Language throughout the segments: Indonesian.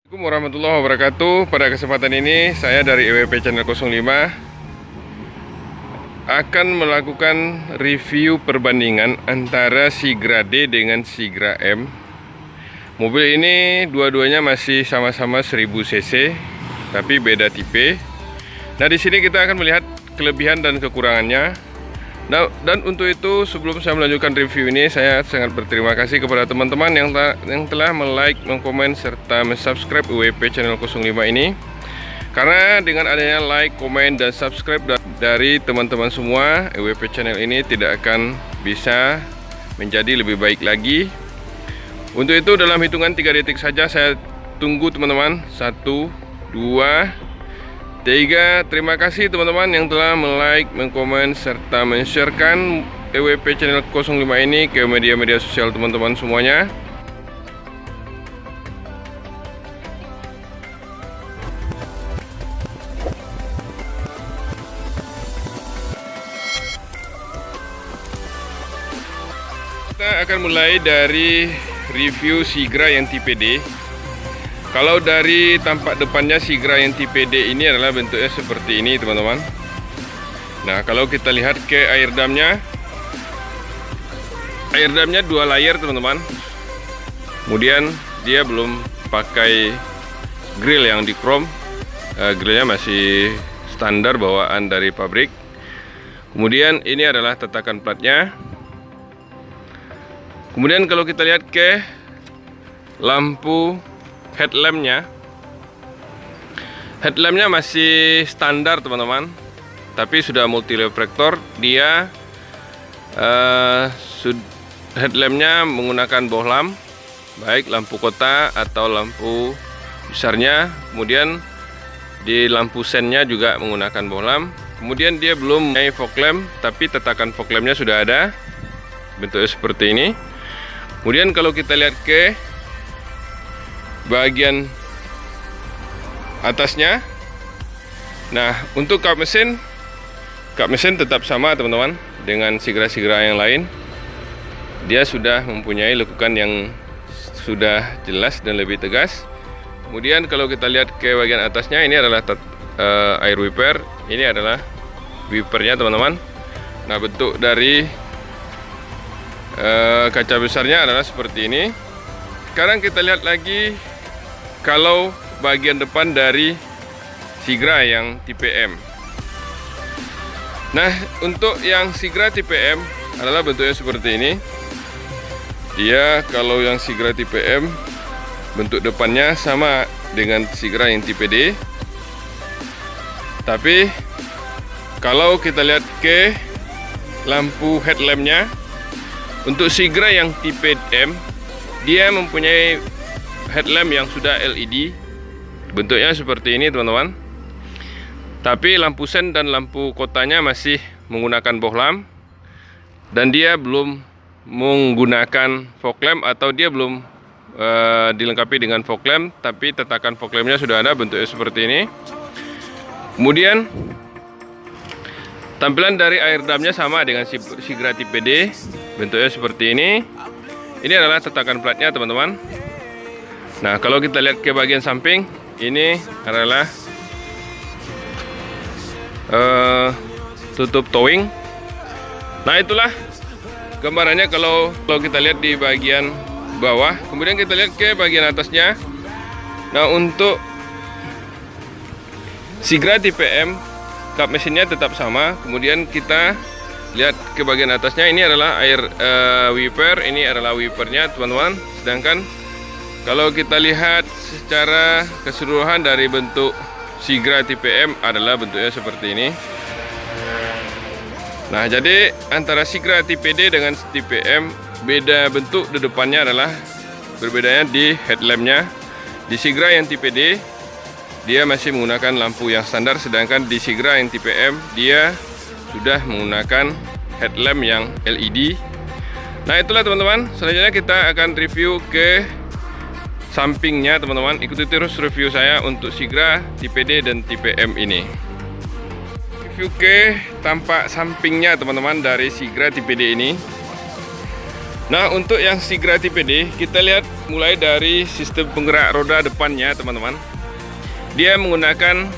Assalamualaikum warahmatullahi wabarakatuh. Pada kesempatan ini saya dari EWP Channel 05 akan melakukan review perbandingan antara Sigra D dengan Sigra M. Mobil ini dua-duanya masih sama-sama 1000 cc, tapi beda tipe. Nah, di sini kita akan melihat kelebihan dan kekurangannya. Nah, dan untuk itu sebelum saya melanjutkan review ini, saya sangat berterima kasih kepada teman-teman yang telah like, mengkomen, serta subscribe EWP Channel 05 ini. Karena dengan adanya like, komen, dan subscribe dari teman-teman semua, EWP Channel ini tidak akan bisa menjadi lebih baik lagi. Untuk itu dalam hitungan 3 detik saja saya tunggu teman-teman. 1, 2, 3. Terima kasih teman-teman yang telah like, mengkomen, serta men-sharekan EWP Channel 05 ini ke media-media sosial teman-teman semuanya. Kita akan mulai dari review Sigra yang tipe D. Kalau dari tampak depannya Sigra yang tipe D ini adalah bentuknya seperti ini teman-teman. Nah, kalau kita lihat ke air damnya 2 layer teman-teman. Kemudian dia belum pakai grill yang di chrome, grillnya masih standar bawaan dari pabrik. Kemudian ini adalah tetakan platnya. Kemudian kalau kita lihat ke lampu headlampnya masih standar teman-teman, tapi sudah multi reflektor. Dia headlampnya menggunakan bohlam, baik lampu kota atau lampu besarnya. Kemudian di lampu sennya juga menggunakan bohlam. Kemudian dia belum mempunyai fog lamp, tapi tetakan fog lampnya sudah ada, bentuknya seperti ini. Kemudian kalau kita lihat ke bagian atasnya, nah untuk kap mesin tetap sama teman-teman dengan Sigra-Sigra yang lain. Dia sudah mempunyai lekukan yang sudah jelas dan lebih tegas. Kemudian kalau kita lihat ke bagian atasnya, ini adalah air wiper. Ini adalah wipernya teman-teman. Nah, bentuk dari kaca besarnya adalah seperti ini. Sekarang kita lihat lagi kalau bagian depan dari Sigra yang tipe M. Nah, untuk yang Sigra tipe M adalah bentuknya seperti ini. Dia kalau yang Sigra tipe M, bentuk depannya sama dengan Sigra yang tipe D. Tapi kalau kita lihat ke lampu headlampnya, untuk Sigra yang tipe M, dia mempunyai headlamp yang sudah LED. Bentuknya seperti ini teman-teman. Tapi lampu sen dan lampu kotanya masih menggunakan bohlam. Dan dia belum menggunakan fog lamp, atau dia belum dilengkapi dengan fog lamp. Tapi tetakan fog lampnya sudah ada, bentuknya seperti ini. Kemudian tampilan dari air damnya sama dengan Sigra tipe D. Bentuknya seperti ini. Ini adalah tetakan platnya teman-teman. Nah, kalau kita lihat ke bagian samping, ini adalah tutup towing. Nah, itulah gambarannya kalau kita lihat di bagian bawah. Kemudian kita lihat ke bagian atasnya. Nah, untuk Sigra tipe M, kap mesinnya tetap sama. Kemudian kita lihat ke bagian atasnya, ini adalah air wiper. Ini adalah wipernya teman-teman. Sedangkan kalau kita lihat secara keseluruhan dari bentuk Sigra tipe M adalah bentuknya seperti ini. Nah, jadi antara Sigra tipe D dengan tipe M, beda bentuk di depannya adalah berbedanya di headlampnya. Di Sigra yang tipe D, dia masih menggunakan lampu yang standar, sedangkan di Sigra yang tipe M, dia sudah menggunakan headlamp yang LED. Nah, itulah teman-teman. Selanjutnya kita akan review ke sampingnya teman-teman. Ikuti terus review saya untuk Sigra tipe D dan tipe M ini. Review ke tampak sampingnya teman-teman dari Sigra tipe D ini. Nah, untuk yang Sigra tipe D, kita lihat mulai dari sistem penggerak roda depannya, teman-teman. Dia menggunakan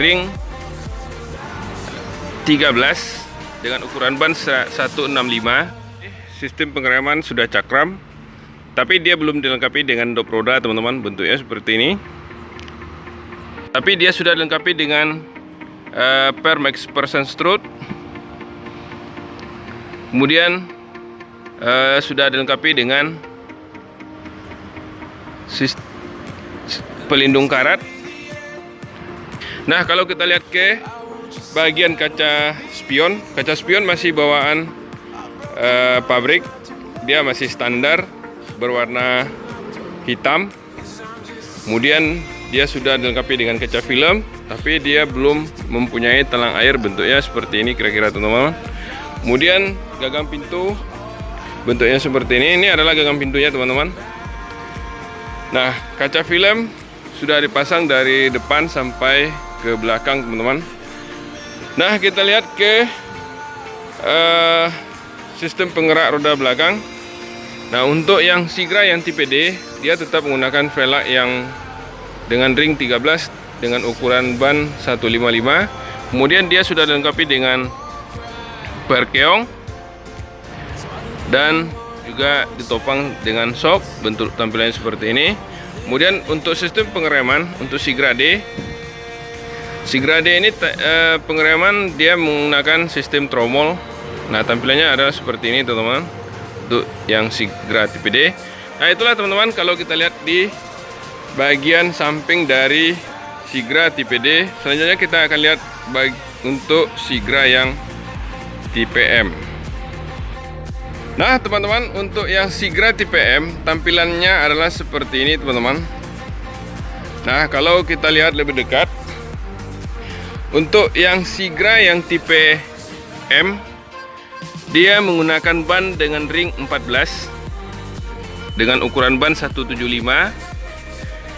ring 13 dengan ukuran ban 165. Sistem pengereman sudah cakram, tapi dia belum dilengkapi dengan dop roda, teman-teman. Bentuknya seperti ini. Tapi dia sudah dilengkapi dengan per McPherson strut. Kemudian sudah dilengkapi dengan pelindung karat. Nah, kalau kita lihat ke bagian kaca spion masih bawaan pabrik. Dia masih standar berwarna hitam. Kemudian dia sudah dilengkapi dengan kaca film, tapi dia belum mempunyai talang air. Bentuknya seperti ini kira-kira, teman-teman. Kemudian gagang pintu bentuknya seperti ini. Ini adalah gagang pintunya, teman-teman. Nah, kaca film sudah dipasang dari depan sampai ke belakang, teman-teman. Nah, kita lihat ke sistem penggerak roda belakang. Nah, untuk yang Sigra yang tipe D, dia tetap menggunakan velg yang dengan ring 13 dengan ukuran ban 155. Kemudian dia sudah dilengkapi dengan perkeong dan juga ditopang dengan shock. Bentuk tampilannya seperti ini. Kemudian untuk sistem pengereman untuk Sigra D ini pengereman dia menggunakan sistem tromol. Nah, tampilannya adalah seperti ini, teman-teman, untuk yang Sigra tipe D. Nah, itulah, teman-teman, kalau kita lihat di bagian samping dari Sigra tipe D. Selanjutnya kita akan lihat untuk Sigra yang tipe M. Nah, teman-teman, untuk yang Sigra tipe M, tampilannya adalah seperti ini, teman-teman. Nah, kalau kita lihat lebih dekat, untuk yang Sigra yang tipe M, dia menggunakan ban dengan ring 14 dengan ukuran ban 175.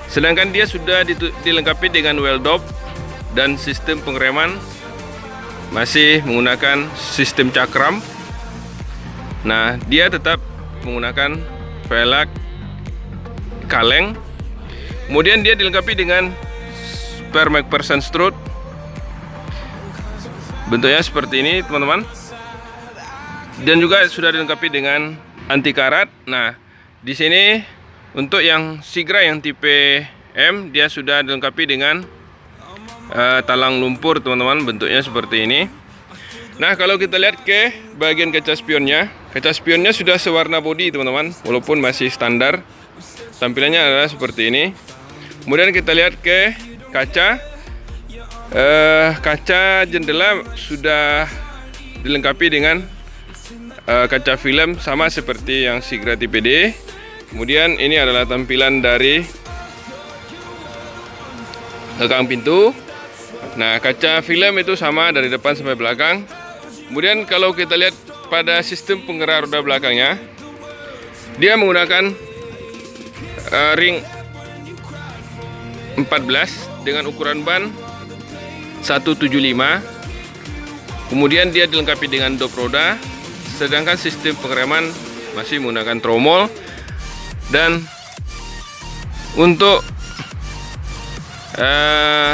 Sedangkan dia sudah dilengkapi dengan well dop dan sistem pengereman masih menggunakan sistem cakram. Nah, dia tetap menggunakan velg kaleng. Kemudian dia dilengkapi dengan per McPherson strut. Bentuknya seperti ini, teman-teman. Dan juga sudah dilengkapi dengan anti karat. Nah, di sini untuk yang Sigra yang tipe M, dia sudah dilengkapi dengan talang lumpur, teman-teman. Bentuknya seperti ini. Nah, kalau kita lihat ke bagian kaca spionnya sudah sewarna bodi, teman-teman, walaupun masih standar. Tampilannya adalah seperti ini. Kemudian kita lihat ke kaca jendela sudah dilengkapi dengan kaca film sama seperti yang Sigra tipe D. Kemudian ini adalah tampilan dari gagang pintu. Nah, kaca film itu sama dari depan sampai belakang. Kemudian kalau kita lihat pada sistem penggerak roda belakangnya, dia menggunakan ring 14 dengan ukuran ban 175. Kemudian dia dilengkapi dengan dop roda, sedangkan sistem pengereman masih menggunakan tromol. Dan untuk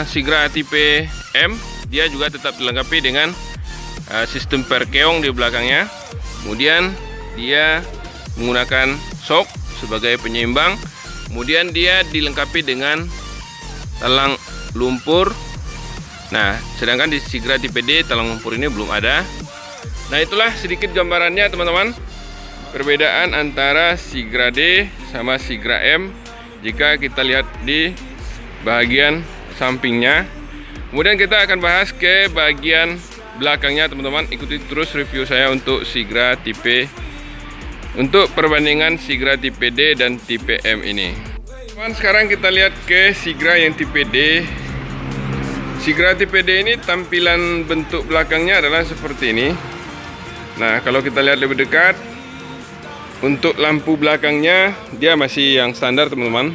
Sigra tipe M, dia juga tetap dilengkapi dengan sistem perkeong di belakangnya. Kemudian dia menggunakan shock sebagai penyeimbang. Kemudian dia dilengkapi dengan talang lumpur. Nah, sedangkan di Sigra tipe D talang lumpur ini belum ada. Nah, itulah sedikit gambarannya, teman-teman, perbedaan antara Sigra D sama Sigra M jika kita lihat di bagian sampingnya. Kemudian kita akan bahas ke bagian belakangnya, teman-teman. Ikuti terus review saya untuk Sigra tipe, untuk perbandingan Sigra tipe D dan tipe M ini. Teman, sekarang kita lihat ke Sigra yang tipe D. Sigra tipe D ini tampilan bentuk belakangnya adalah seperti ini. Nah, kalau kita lihat lebih dekat, untuk lampu belakangnya dia masih yang standar, teman-teman.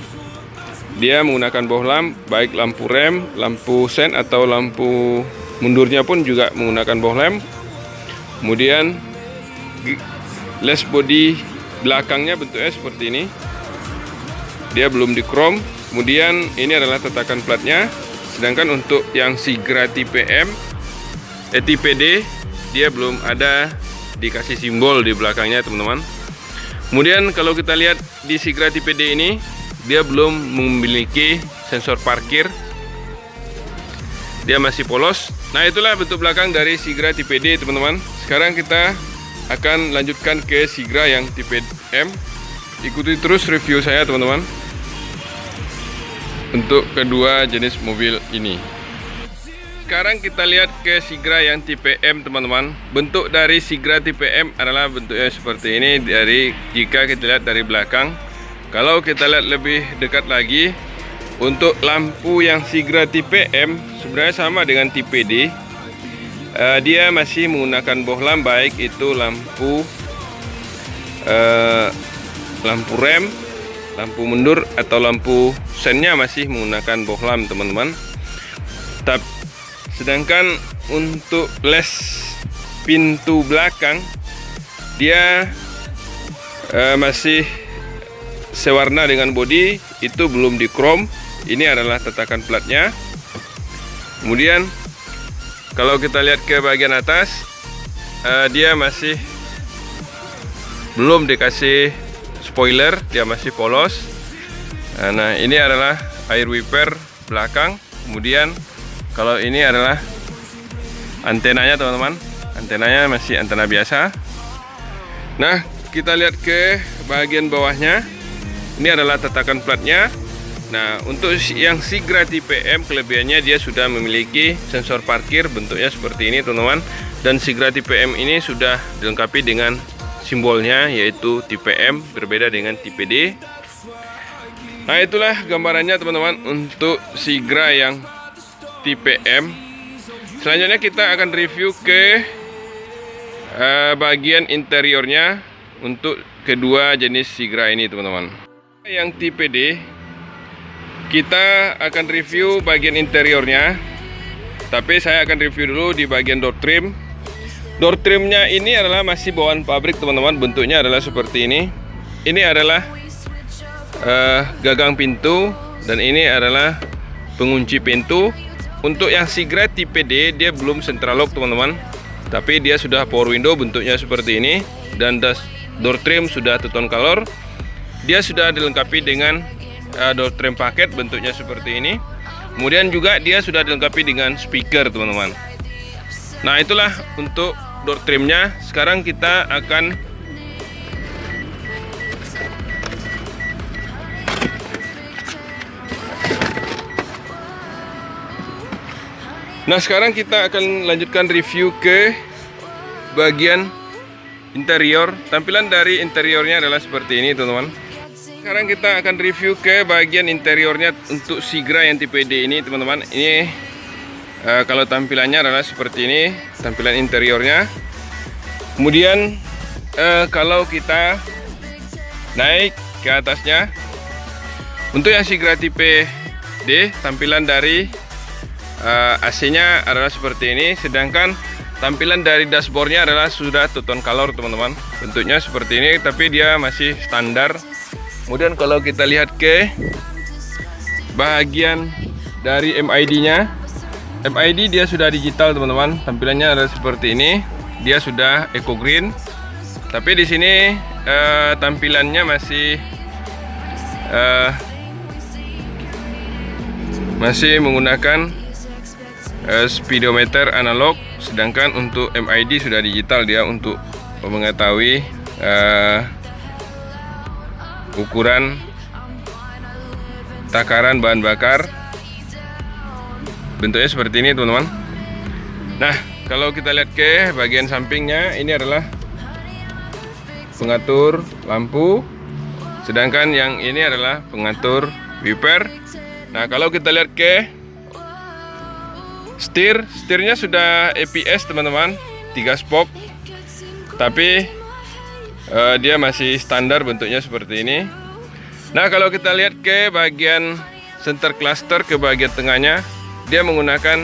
Dia menggunakan bohlam, baik lampu rem, lampu sen atau lampu mundurnya pun juga menggunakan bohlam. Kemudian les body belakangnya bentuknya seperti ini. Dia belum di chrome. Kemudian ini adalah tatakan platnya. Sedangkan untuk yang Sigra tipe M, tipe D, dia belum ada dikasih simbol di belakangnya, teman-teman. Kemudian kalau kita lihat di Sigra tipe D ini, dia belum memiliki sensor parkir. Dia masih polos. Nah, itulah bentuk belakang dari Sigra tipe D, teman-teman. Sekarang kita akan lanjutkan ke Sigra yang tipe M. Ikuti terus review saya, teman-teman, untuk kedua jenis mobil ini. Sekarang kita lihat ke Sigra yang tipe M, teman-teman. Bentuk dari Sigra tipe M adalah bentuknya seperti ini jika kita lihat dari belakang. Kalau kita lihat lebih dekat lagi, untuk lampu yang Sigra tipe M sebenarnya sama dengan tipe D. Dia masih menggunakan bohlam, baik itu lampu rem, lampu mundur atau lampu sennya masih menggunakan bohlam, teman-teman. Sedangkan untuk les pintu belakang, dia masih sewarna dengan bodi, itu belum di chrome. Ini adalah tatakan platnya. Kemudian kalau kita lihat ke bagian atas, dia masih belum dikasih spoiler, dia masih polos. Nah, ini adalah air wiper belakang. Kemudian kalau ini adalah antenanya, teman-teman. Antenanya masih antena biasa. Nah, kita lihat ke bagian bawahnya. Ini adalah tatakan platnya. Nah, untuk yang Sigra tipe M, kelebihannya dia sudah memiliki sensor parkir, bentuknya seperti ini, teman-teman. Dan Sigra tipe M ini sudah dilengkapi dengan simbolnya, yaitu tipe M, berbeda dengan tipe D. Nah, itulah gambarannya, teman-teman, untuk Sigra yang tipe M. Selanjutnya kita akan review ke bagian interiornya untuk kedua jenis Sigra ini, teman-teman. Yang tipe D, kita akan review bagian interiornya, tapi saya akan review dulu di bagian door trim. Door trimnya ini adalah masih bawaan pabrik, teman-teman. Bentuknya adalah seperti ini. Ini adalah gagang pintu, dan ini adalah pengunci pintu. Untuk yang Sigra tipe D, dia belum central lock, teman-teman, tapi dia sudah power window, bentuknya seperti ini. Dan door trim sudah two tone color. Dia sudah dilengkapi dengan door trim paket, bentuknya seperti ini. Kemudian juga dia sudah dilengkapi dengan speaker, teman-teman. Nah, itulah untuk door trimnya. Sekarang kita akan lanjutkan review ke bagian interior. Tampilan dari interiornya adalah seperti ini, teman-teman. Sekarang kita akan review ke bagian interiornya untuk Sigra yang tipe D ini, teman-teman. Ini kalau tampilannya adalah seperti ini, tampilan interiornya. Kemudian kalau kita naik ke atasnya, untuk yang Sigra tipe D, tampilan dari AC-nya adalah seperti ini. Sedangkan tampilan dari dashboardnya adalah sudah two tone color, teman-teman. Bentuknya seperti ini, tapi dia masih standar. Kemudian kalau kita lihat ke bagian dari MID-nya, MID dia sudah digital, teman-teman. Tampilannya adalah seperti ini. Dia sudah eco green. Tapi di sini tampilannya masih menggunakan speedometer analog. Sedangkan untuk MID sudah digital, dia untuk mengetahui ukuran takaran bahan bakar. Bentuknya seperti ini, teman-teman. Nah, kalau kita lihat ke bagian sampingnya, ini adalah pengatur lampu. Sedangkan yang ini adalah pengatur wiper. Nah, kalau kita lihat ke setirnya sudah ABS, teman-teman, 3 spoke. Tapi dia masih standar, bentuknya seperti ini. Nah, kalau kita lihat ke bagian center cluster, ke bagian tengahnya, dia menggunakan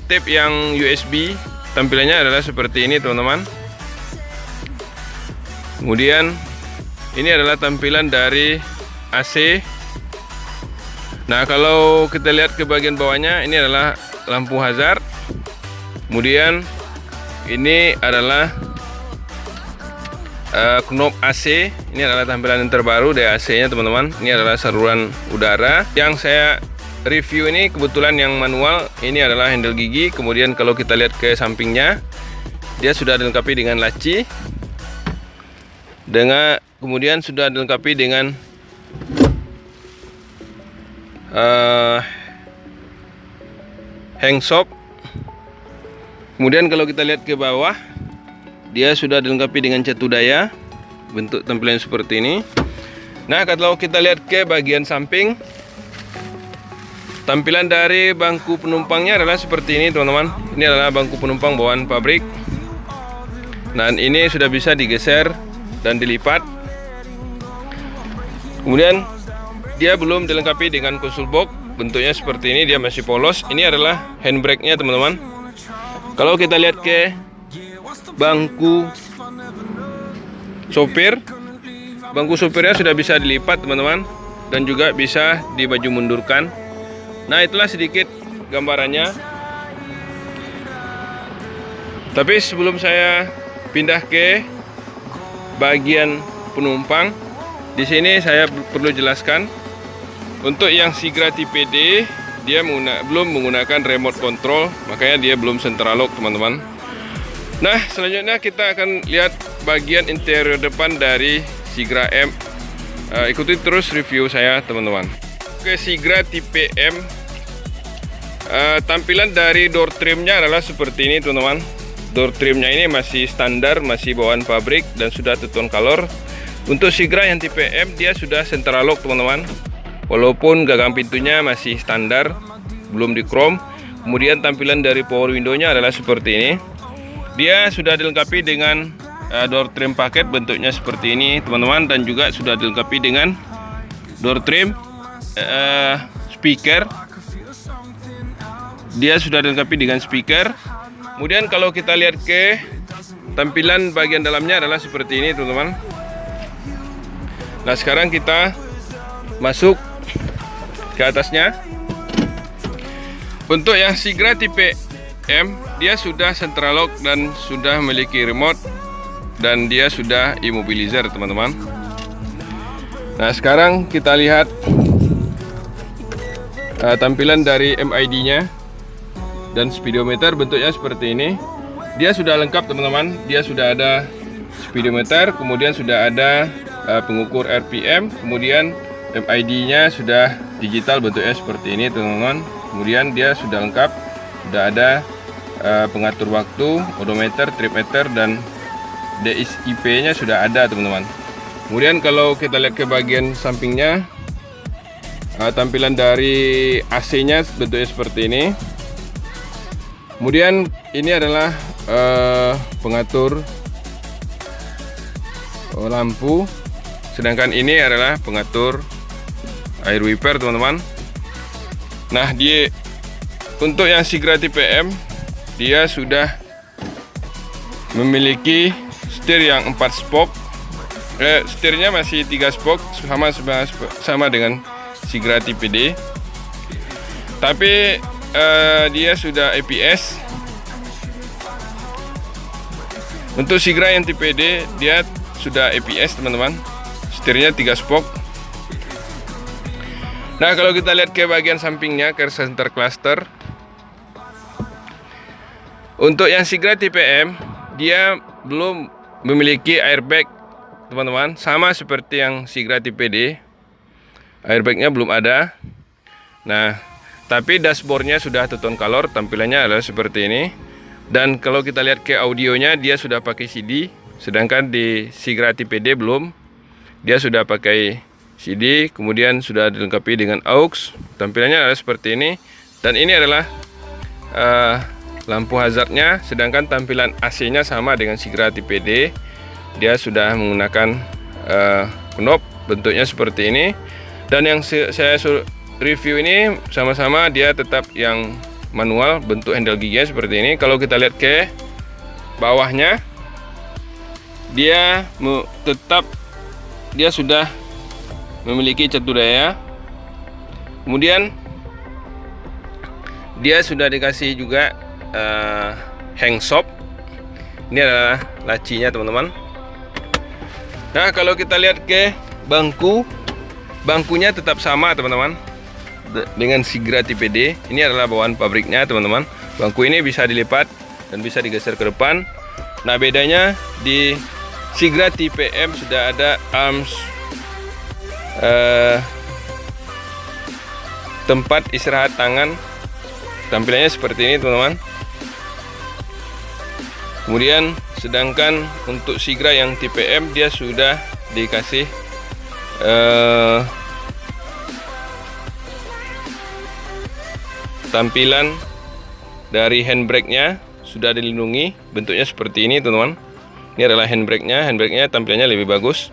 tip yang USB tampilannya adalah seperti ini teman-teman. Kemudian ini adalah tampilan dari AC. Nah, kalau kita lihat ke bagian bawahnya, ini adalah lampu hazard. Kemudian ini adalah knob AC. Ini adalah tampilan yang terbaru dari AC-nya teman-teman. Ini adalah saluran udara. Yang saya review ini kebetulan yang manual. Ini adalah handle gigi. Kemudian kalau kita lihat ke sampingnya, dia sudah dilengkapi dengan laci. Kemudian sudah dilengkapi dengan hang shop. Kemudian kalau kita lihat ke bawah, dia sudah dilengkapi dengan catu daya, bentuk tampilan seperti ini. Nah, kalau kita lihat ke bagian samping, tampilan dari bangku penumpangnya adalah seperti ini teman-teman. Ini adalah bangku penumpang bawaan pabrik. Dan ini sudah bisa digeser dan dilipat. Kemudian dia belum dilengkapi dengan konsol box, bentuknya seperti ini, dia masih polos. Ini adalah handbrake-nya teman-teman. Kalau kita lihat ke bangku sopir, bangku sopirnya sudah bisa dilipat teman-teman, dan juga bisa dibaju mundurkan. Nah, itulah sedikit gambarannya. Tapi sebelum saya pindah ke bagian penumpang, di sini saya perlu jelaskan untuk yang Sigra tipe D, dia belum menggunakan remote control, makanya dia belum central lock teman-teman. Nah, selanjutnya kita akan lihat bagian interior depan dari Sigra M. Ikuti terus review saya teman-teman. Oke, Sigra tipe M, tampilan dari door trimnya adalah seperti ini teman-teman. Door trimnya ini masih standar, masih bawaan pabrik dan sudah two-tone color. Untuk Sigra yang tipe M, dia sudah central lock teman-teman. Walaupun gagang pintunya masih standar, belum di chrome. Kemudian tampilan dari power window-nya adalah seperti ini. Dia sudah dilengkapi dengan door trim paket, bentuknya seperti ini teman-teman, dan juga sudah dilengkapi dengan door trim speaker. Dia sudah dilengkapi dengan speaker. Kemudian kalau kita lihat ke tampilan bagian dalamnya adalah seperti ini teman-teman. Nah, sekarang kita masuk ke atasnya. Untuk yang Sigra tipe M, dia sudah central lock dan sudah memiliki remote, dan dia sudah immobilizer teman-teman. Nah, sekarang kita lihat tampilan dari MID-nya dan speedometer, bentuknya seperti ini. Dia sudah lengkap teman-teman. Dia sudah ada speedometer, kemudian sudah ada pengukur RPM, kemudian MID-nya sudah digital, bentuknya seperti ini teman-teman. Kemudian dia sudah lengkap, sudah ada pengatur waktu, odometer, trip meter, dan DSIP-nya sudah ada teman-teman. Kemudian kalau kita lihat ke bagian sampingnya, tampilan dari AC-nya bentuknya seperti ini. Kemudian ini adalah pengatur lampu, sedangkan ini adalah pengatur air wiper teman-teman. Nah, untuk yang Sigra tipe M, dia sudah memiliki setir yang 4 spoke. Setirnya masih 3 spoke, sama dengan Sigra tipe D. Tapi dia sudah ABS. Untuk Sigra yang tipe D, dia sudah ABS teman-teman. Setirnya 3 spoke. Nah, kalau kita lihat ke bagian sampingnya, ke center cluster, untuk yang Sigra tipe M, dia belum memiliki airbag teman-teman, sama seperti yang Sigra tipe D. Airbagnya belum ada. Nah, tapi dashboardnya sudah two-tone color, tampilannya adalah seperti ini. Dan kalau kita lihat ke audionya, dia sudah pakai CD, sedangkan di Sigra tipe D belum. Dia sudah pakai CD, kemudian sudah dilengkapi dengan aux. Tampilannya adalah seperti ini. Dan ini adalah lampu hazardnya, sedangkan tampilan AC-nya sama dengan Sigra tipe D. Dia sudah menggunakan knob, bentuknya seperti ini. Dan yang saya review ini sama-sama dia tetap yang manual, bentuk handle giginya seperti ini. Kalau kita lihat ke bawahnya, dia sudah memiliki catu daya. Kemudian dia sudah dikasih juga hang shop. Ini adalah lacinya teman-teman. Nah, kalau kita lihat ke bangkunya tetap sama teman-teman dengan Sigra tipe D. Ini adalah bawaan pabriknya teman-teman. Bangku ini bisa dilipat dan bisa digeser ke depan. Nah, bedanya di Sigra tipe M sudah ada arms tempat istirahat tangan. Tampilannya seperti ini teman-teman. Kemudian sedangkan untuk Sigra yang tipe M dia sudah dikasih tampilan dari handbrake-nya sudah dilindungi, bentuknya seperti ini teman-teman. Ini adalah handbrake-nya tampilannya lebih bagus.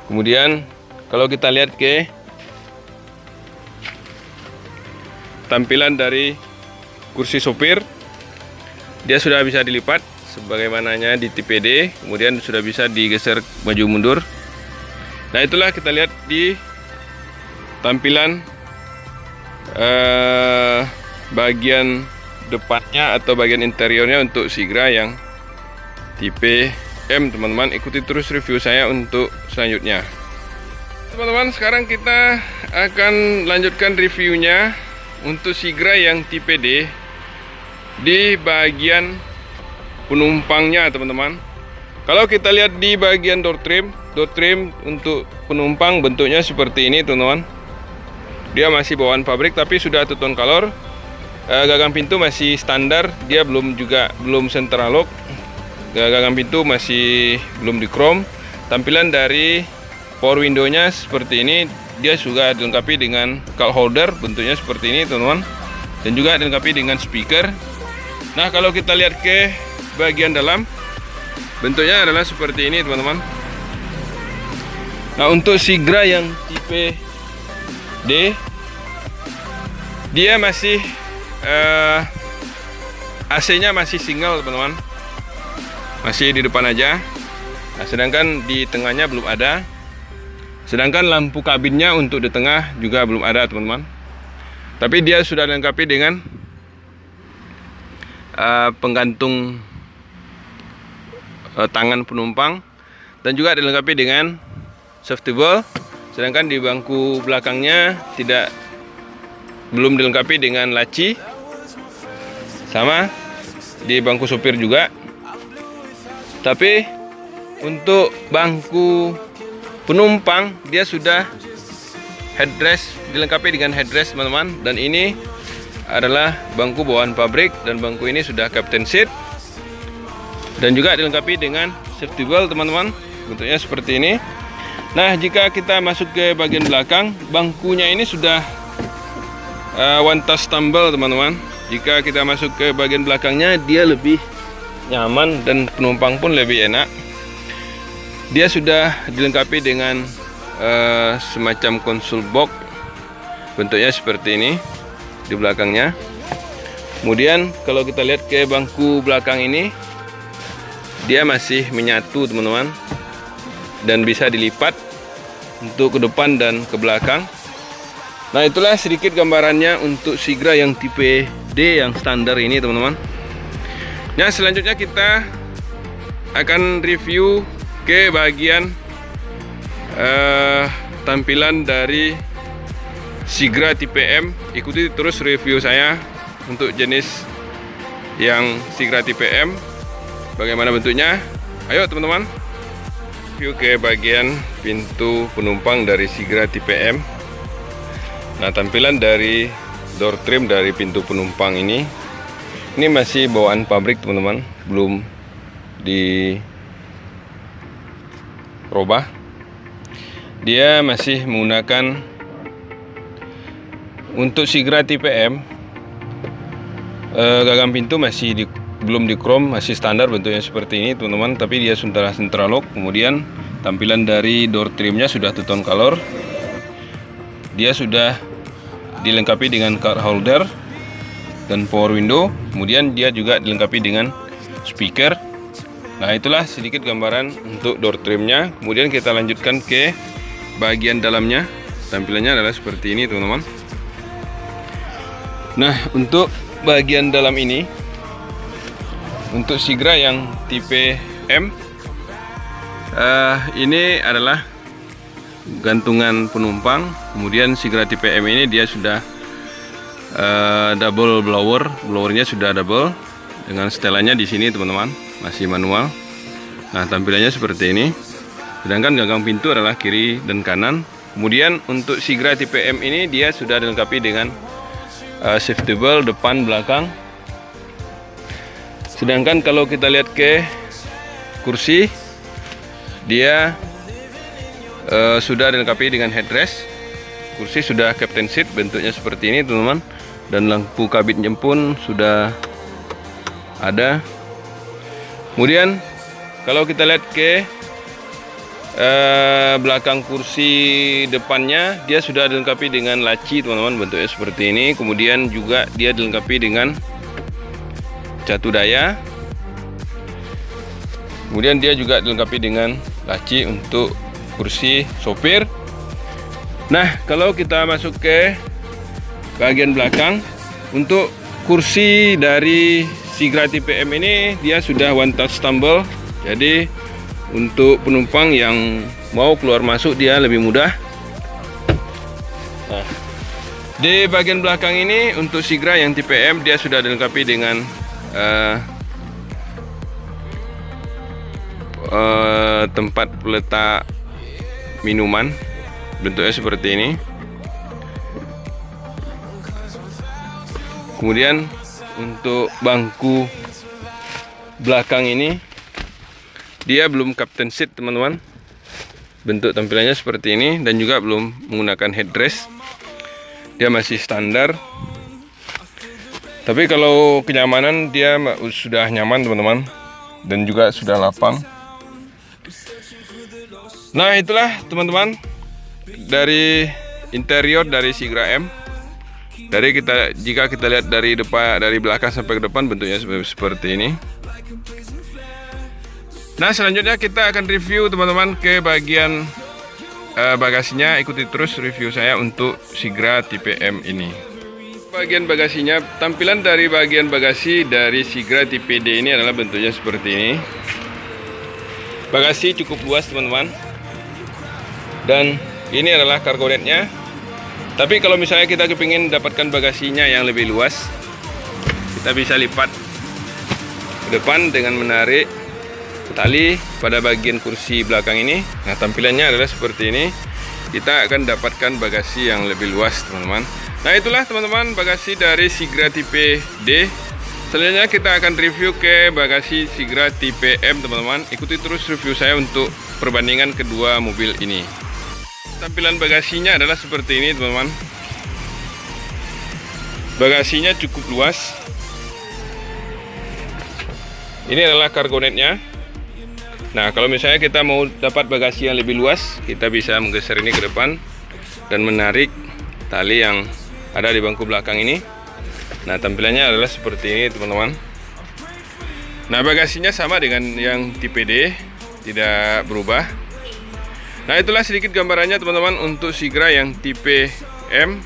Kemudian kalau kita lihat ke tampilan dari kursi sopir, dia sudah bisa dilipat sebagaimananya di tipe D, kemudian sudah bisa digeser maju mundur. Nah, itulah kita lihat di tampilan bagian depannya atau bagian interiornya untuk Sigra yang tipe M teman-teman. Ikuti terus review saya untuk selanjutnya teman-teman. Sekarang kita akan lanjutkan reviewnya untuk Sigra yang tipe D di bagian penumpangnya teman-teman. Kalau kita lihat di bagian door trim untuk penumpang bentuknya seperti ini teman-teman. Dia masih bawaan pabrik tapi sudah two tone color. Gagang pintu masih standar, dia belum central lock. Gagang pintu masih belum di chrome. Tampilan dari power window-nya seperti ini. Dia juga dilengkapi dengan cup holder, bentuknya seperti ini teman-teman, dan juga dilengkapi dengan speaker. Nah, kalau kita lihat ke bagian dalam, bentuknya adalah seperti ini teman-teman. Nah, untuk Sigra yang tipe D, dia masih AC-nya masih single teman-teman, masih di depan aja. Nah, sedangkan di tengahnya belum ada. Sedangkan lampu kabinnya untuk di tengah juga belum ada teman-teman. Tapi dia sudah dilengkapi dengan penggantung tangan penumpang dan juga dilengkapi dengan safety belt. Sedangkan di bangku belakangnya belum dilengkapi dengan laci. Sama di bangku sopir juga. Tapi untuk bangku penumpang dia sudah headrest, dilengkapi dengan headrest teman-teman. Dan ini adalah bangku bawaan pabrik dan bangku ini sudah captain seat dan juga dilengkapi dengan safety belt teman-teman, bentuknya seperti ini. Nah, jika kita masuk ke bagian belakang, bangkunya ini sudah one touch tumble teman-teman. Jika kita masuk ke bagian belakangnya, dia lebih nyaman dan penumpang pun lebih enak. Dia sudah dilengkapi dengan semacam console box, bentuknya seperti ini di belakangnya. Kemudian kalau kita lihat ke bangku belakang ini, dia masih menyatu teman-teman dan bisa dilipat untuk ke depan dan ke belakang. Nah, itulah sedikit gambarannya untuk Sigra yang tipe D yang standar ini teman-teman. Nah, selanjutnya kita akan review ke bagian tampilan dari Sigra tipe M. Ikuti terus review saya untuk jenis yang Sigra tipe M, bagaimana bentuknya. Ayo teman-teman, review ke bagian pintu penumpang dari Sigra tipe M. Nah, tampilan dari door trim dari pintu penumpang ini masih bawaan pabrik teman-teman, belum dirubah. Dia masih menggunakan untuk Sigra tipe M, gagang pintu masih belum di chrome, masih standar bentuknya seperti ini teman-teman, tapi dia sudah central lock. Kemudian tampilan dari door trimnya sudah two tone color. Dia sudah dilengkapi dengan card holder dan power window. Kemudian dia juga dilengkapi dengan speaker. Nah, itulah sedikit gambaran untuk door trimnya. Kemudian kita lanjutkan ke bagian dalamnya. Tampilannya adalah seperti ini, teman-teman. Nah, untuk bagian dalam ini, untuk Sigra yang tipe M, ini adalah gantungan penumpang. Kemudian Sigra tipe M ini dia sudah double blowernya sudah double dengan setelannya di sini, teman-teman, masih manual. Nah, tampilannya seperti ini. Sedangkan gagang pintu adalah kiri dan kanan. Kemudian untuk Sigra tipe M ini dia sudah dilengkapi dengan shiftable depan belakang. Sedangkan kalau kita lihat ke kursi, dia sudah dilengkapi dengan headrest. Kursi sudah captain seat, bentuknya seperti ini, teman-teman. Dan lampu kabinnya pun sudah ada. Kemudian kalau kita lihat ke belakang kursi depannya, dia sudah dilengkapi dengan laci, teman-teman, bentuknya seperti ini. Kemudian juga dia dilengkapi dengan catu daya. Kemudian dia juga dilengkapi dengan laci untuk kursi sopir. Nah, kalau kita masuk ke bagian belakang, untuk kursi dari Sigra tipe M ini dia sudah one touch tumble. Jadi untuk penumpang yang mau keluar masuk dia lebih mudah. Nah, di bagian belakang ini untuk Sigra yang tipe M dia sudah dilengkapi dengan tempat letak minuman, bentuknya seperti ini. Kemudian untuk bangku belakang ini dia belum captain seat, teman-teman. Bentuk tampilannya seperti ini dan juga belum menggunakan headrest. Dia masih standar. Tapi kalau kenyamanan dia sudah nyaman, teman-teman, dan juga sudah lapang. Nah, itulah, teman-teman, dari interior dari Sigra M. Jika kita lihat dari depan, dari belakang sampai ke depan, bentuknya seperti ini. Nah, selanjutnya kita akan review, teman-teman, ke bagian bagasinya. Ikuti terus review saya untuk Sigra tipe M ini. Bagian bagasinya, tampilan dari bagian bagasi dari Sigra tipe D ini adalah bentuknya seperti ini. Bagasi cukup luas, teman-teman. Dan ini adalah cargo netnya. Tapi kalau misalnya kita kepingin dapatkan bagasinya yang lebih luas, kita bisa lipat ke depan dengan menarik tali pada bagian kursi belakang ini. Nah, tampilannya adalah seperti ini. Kita akan dapatkan bagasi yang lebih luas, teman-teman. Nah, itulah, teman-teman, bagasi dari Sigra tipe D. Selanjutnya kita akan review ke bagasi Sigra tipe M, teman-teman. Ikuti terus review saya untuk perbandingan kedua mobil ini. Tampilan bagasinya adalah seperti ini, teman-teman. Bagasinya cukup luas. Ini adalah cargo netnya. Nah, kalau misalnya kita mau dapat bagasi yang lebih luas, kita bisa menggeser ini ke depan dan menarik tali yang ada di bangku belakang ini. Nah, tampilannya adalah seperti ini, teman-teman. Nah, bagasinya sama dengan yang tipe D, tidak berubah. Nah, itulah sedikit gambarannya, teman-teman, untuk Sigra yang tipe M.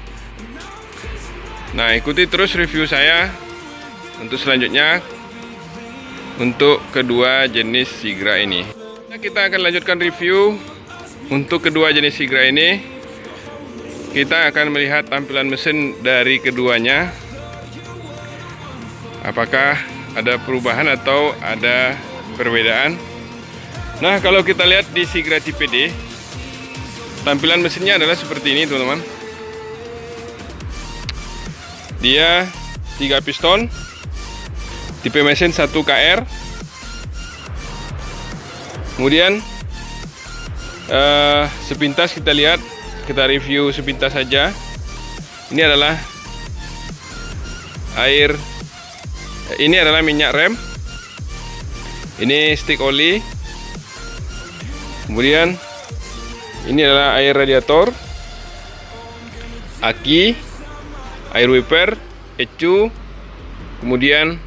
Nah, ikuti terus review saya untuk selanjutnya untuk kedua jenis Sigra ini. Nah, kita akan lanjutkan review untuk kedua jenis Sigra ini. Kita akan melihat tampilan mesin dari keduanya. Apakah ada perubahan atau ada perbedaan? Nah, kalau kita lihat di Sigra tipe D, tampilan mesinnya adalah seperti ini, teman-teman. Dia 3 piston, tipe mesin 1 KR. Kemudian sepintas kita lihat, kita review sepintas saja. Ini adalah minyak rem. Ini stick oli. Kemudian ini adalah air radiator, aki, air wiper, ECU, kemudian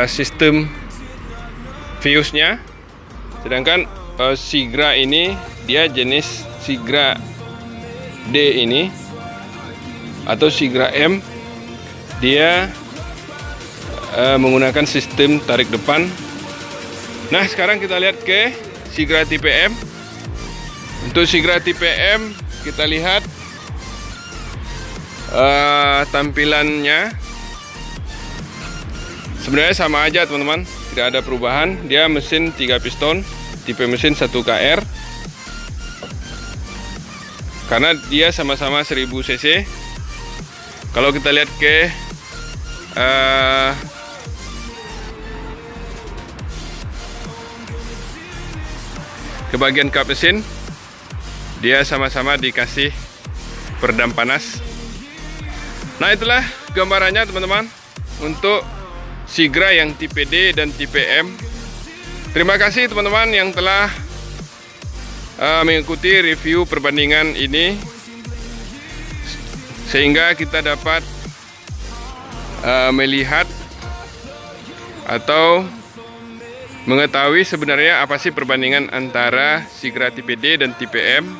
sistem fuse-nya. Sedangkan Sigra ini dia jenis Sigra D ini atau Sigra M, dia menggunakan sistem tarik depan. Nah, sekarang kita lihat ke Sigra tipe M. Untuk Sigra tipe M kita lihat tampilannya sebenarnya sama aja teman-teman, tidak ada perubahan. Dia mesin 3 piston, tipe mesin 1 KR, karena dia sama-sama 1000 cc. Kalau kita lihat ke bagian kap mesin, dia sama-sama dikasih peredam panas. Nah, itulah gambarannya teman-teman untuk Sigra yang tipe D dan tipe M. Terima kasih teman-teman yang telah mengikuti review perbandingan ini, sehingga kita dapat melihat atau mengetahui sebenarnya apa sih perbandingan antara Sigra tipe D dan tipe M.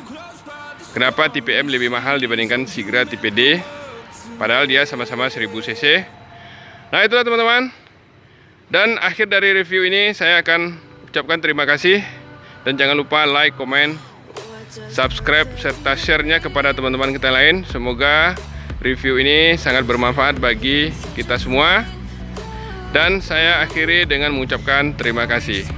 Kenapa tipe M lebih mahal dibandingkan Sigra tipe D, padahal dia sama-sama 1000 cc. Nah, itulah teman-teman. Dan akhir dari review ini saya akan ucapkan terima kasih. Dan jangan lupa like, komen, subscribe, serta share-nya kepada teman-teman kita lain. Semoga review ini sangat bermanfaat bagi kita semua. Dan saya akhiri dengan mengucapkan terima kasih.